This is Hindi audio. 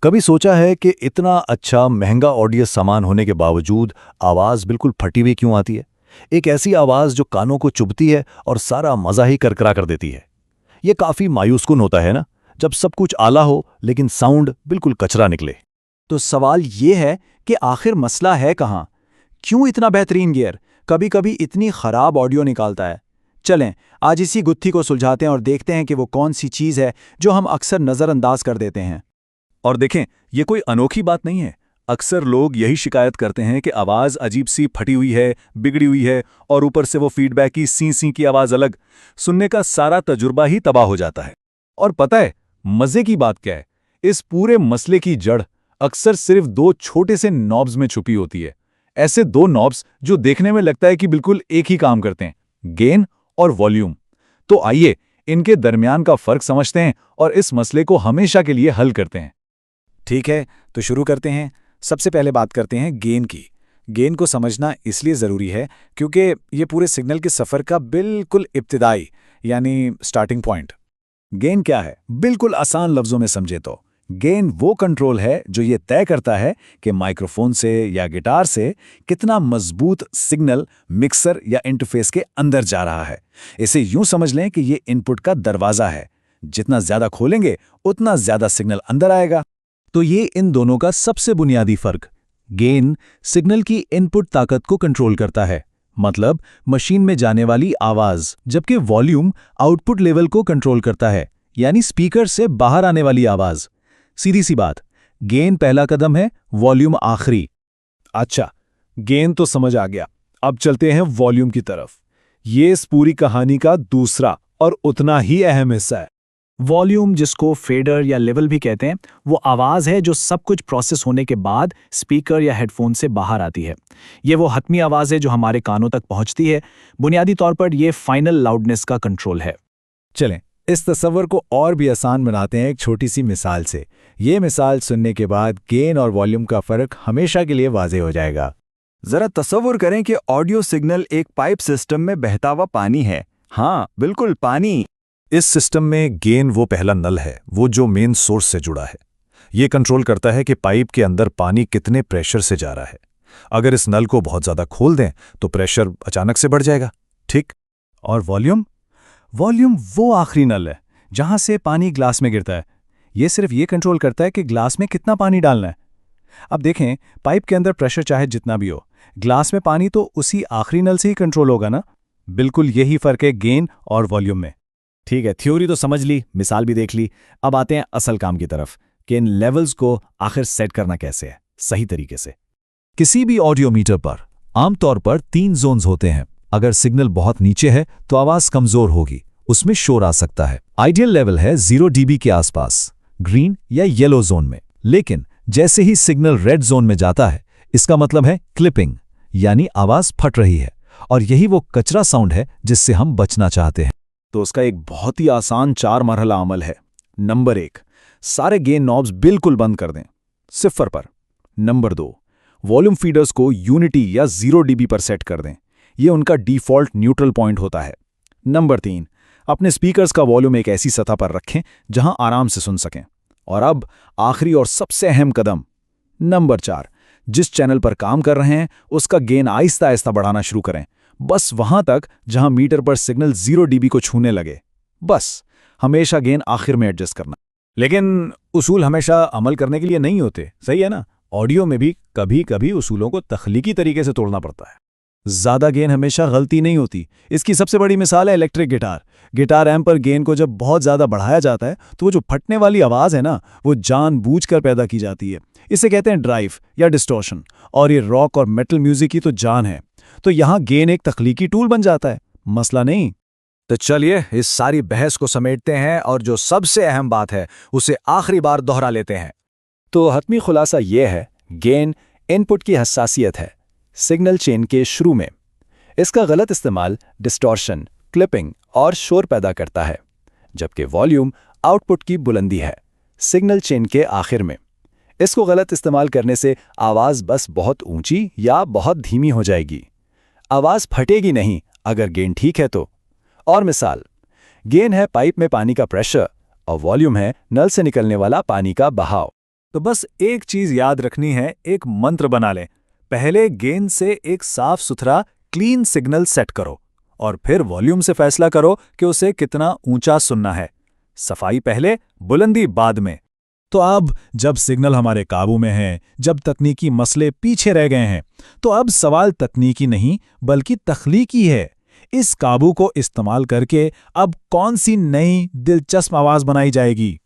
कभी सोचा है कि इतना अच्छा महंगा ऑडियो सामान होने के बावजूद आवाज़ बिल्कुल फटी हुई क्यों आती है? एक ऐसी आवाज़ जो कानों को चुभती है और सारा मज़ा ही करकरा कर देती है। ये काफ़ी मायूसकुन होता है ना, जब सब कुछ आला हो लेकिन साउंड बिल्कुल कचरा निकले। तो सवाल ये है कि आखिर मसला है कहाँ? क्यों इतना बेहतरीन गियर कभी कभी इतनी खराब ऑडियो निकालता है? चलें आज इसी गुत्थी को सुलझाते हैं और देखते हैं कि वो कौन सी चीज़ है जो हम अक्सर नज़रअंदाज कर देते हैं। और देखें, ये कोई अनोखी बात नहीं है। अक्सर लोग यही शिकायत करते हैं कि आवाज़ अजीब सी फटी हुई है, बिगड़ी हुई है, और ऊपर से वो फीडबैक की सी सी की आवाज़ अलग। सुनने का सारा तजुर्बा ही तबाह हो जाता है। और पता है मज़े की बात क्या है? इस पूरे मसले की जड़ अक्सर सिर्फ दो छोटे से नॉब्स में छुपी होती है। ऐसे दो नॉब्स जो देखने में लगता है कि बिल्कुल एक ही काम करते हैं, गेन और वॉल्यूम। तो आइए इनके दरमियान का फ़र्क समझते हैं और इस मसले को हमेशा के लिए हल करते हैं। ठीक है, तो शुरू करते हैं। सबसे पहले बात करते हैं गेन की। गेन को समझना इसलिए ज़रूरी है क्योंकि ये पूरे सिग्नल के सफ़र का बिल्कुल इब्तिदाई यानी स्टार्टिंग पॉइंट। गेन क्या है? बिल्कुल आसान लफ्ज़ों में समझे तो गेन वो कंट्रोल है जो ये तय करता है कि माइक्रोफोन से या गिटार से कितना मजबूत सिग्नल मिक्सर या इंटरफेस के अंदर जा रहा है। इसे यूं समझ लें कि ये इनपुट का दरवाज़ा है। जितना ज़्यादा खोलेंगे उतना ज़्यादा सिग्नल अंदर आएगा। तो ये इन दोनों का सबसे बुनियादी फर्क। गेन सिग्नल की इनपुट ताकत को कंट्रोल करता है, मतलब मशीन में जाने वाली आवाज, जबकि वॉल्यूम आउटपुट लेवल को कंट्रोल करता है, यानी स्पीकर से बाहर आने वाली आवाज। सीधी सी बात, गेन पहला कदम है, वॉल्यूम आखिरी। अच्छा, गेन तो समझ आ गया। अब चलते हैं वॉल्यूम की तरफ। ये इस पूरी कहानी का दूसरा और उतना ही अहम हिस्सा है। वॉल्यूम, जिसको फेडर या लेवल भी कहते हैं, वो आवाज़ है जो सब कुछ प्रोसेस होने के बाद स्पीकर या हेडफोन से बाहर आती है। ये वो हतमी आवाज़ है जो हमारे कानों तक पहुंचती है। बुनियादी तौर पर ये फाइनल लाउडनेस का कंट्रोल है। चलें इस तस्वर को और भी आसान बनाते हैं एक छोटी सी मिसाल से। ये मिसाल सुनने के बाद गेन और वॉल्यूम का फ़र्क हमेशा के लिए वाज़ेह हो जाएगा। ज़रा तसव्वुर करें कि ऑडियो सिग्नल एक पाइप सिस्टम में बहता हुआ पानी है। हाँ, बिल्कुल पानी। इस सिस्टम में गेन वो पहला नल है, वो जो मेन सोर्स से जुड़ा है। ये कंट्रोल करता है कि पाइप के अंदर पानी कितने प्रेशर से जा रहा है। अगर इस नल को बहुत ज़्यादा खोल दें तो प्रेशर अचानक से बढ़ जाएगा, ठीक? और वॉल्यूम? वॉल्यूम वो आखिरी नल है जहां से पानी ग्लास में गिरता है। ये सिर्फ ये कंट्रोल करता है कि ग्लास में कितना पानी डालना है। अब देखें, पाइप के अंदर प्रेशर चाहे जितना भी हो, ग्लास में पानी तो उसी आखिरी नल से ही कंट्रोल होगा ना। बिल्कुल यही फ़र्क है गेन और वॉल्यूम में। ठीक है, थ्योरी तो समझ ली, मिसाल भी देख ली। अब आते हैं असल काम की तरफ कि इन लेवल्स को आखिर सेट करना कैसे है सही तरीके से। किसी भी ऑडियो मीटर पर आमतौर पर 3 जोन्स होते हैं। अगर सिग्नल बहुत नीचे है तो आवाज कमजोर होगी, उसमें शोर आ सकता है। आइडियल लेवल है 0 dB के आसपास, ग्रीन या येलो जोन में। लेकिन जैसे ही सिग्नल रेड जोन में जाता है, इसका मतलब है क्लिपिंग, यानी आवाज फट रही है। और यही वो कचरा साउंड है जिससे हम बचना चाहते हैं। तो उसका एक बहुत ही आसान 4 मरहला अमल है। नंबर 1, सारे गेन नॉब्स बिल्कुल बंद कर दें, 0 पर। नंबर 2, वॉल्यूम फीडर्स को यूनिटी या 0 dB पर सेट कर दें। ये उनका डिफ़ॉल्ट न्यूट्रल पॉइंट होता है। नंबर 3, अपने स्पीकर्स का वॉल्यूम एक ऐसी सतह पर रखें जहां आराम से सुन सकें। और अब आखिरी और सबसे अहम कदम, नंबर 4, जिस चैनल पर काम कर रहे हैं उसका गेन आहिस्ता आहिस्ता बढ़ाना शुरू करें, बस वहां तक जहां मीटर पर सिग्नल 0 dB को छूने लगे। बस हमेशा गेन आखिर में एडजस्ट करना। लेकिन उसूल हमेशा अमल करने के लिए नहीं होते, सही है ना? ऑडियो में भी कभी कभी उसूलों को तख्लीकी तरीके से तोड़ना पड़ता है। ज़्यादा गेन हमेशा गलती नहीं होती। इसकी सबसे बड़ी मिसाल है इलेक्ट्रिक गिटार। गिटार एम्प पर गेन को जब बहुत ज़्यादा बढ़ाया जाता है तो वो जो फटने वाली आवाज़ है ना, वो जानबूझकर पैदा की जाती है। इसे कहते हैं ड्राइव या डिस्टॉर्शन। और ये रॉक और मेटल म्यूजिक की तो जान है। तो यहाँ गेन एक तख्लीकी टूल बन जाता है, मसला नहीं। तो चलिए इस सारी बहस को समेटते हैं और जो सबसे अहम बात है उसे आखिरी बार दोहरा लेते हैं। तो हतमी खुलासा ये है, गेन इनपुट की हसासियत है सिग्नल चेन के शुरू में। इसका गलत इस्तेमाल डिस्टॉर्शन, क्लिपिंग और शोर पैदा करता है, जबकि वॉल्यूम आउटपुट की बुलंदी है सिग्नल चेन के आखिर में। इसको गलत इस्तेमाल करने से आवाज़ बस बहुत ऊंची या बहुत धीमी हो जाएगी। आवाज़ फटेगी नहीं अगर गेन ठीक है तो। और मिसाल, गेन है पाइप में पानी का प्रेशर और वॉल्यूम है नल से निकलने वाला पानी का बहाव। तो बस एक चीज याद रखनी है, एक मंत्र बना लें। पहले गेन से एक साफ सुथरा क्लीन सिग्नल सेट करो और फिर वॉल्यूम से फैसला करो कि उसे कितना ऊंचा सुनना है। सफाई पहले, बुलंदी बाद में। तो अब जब सिग्नल हमारे काबू में है, जब तकनीकी मसले पीछे रह गए हैं, तो अब सवाल तकनीकी नहीं बल्कि तख्लीकी है। इस काबू को इस्तेमाल करके अब कौन सी नई दिलचस्प आवाज बनाई जाएगी?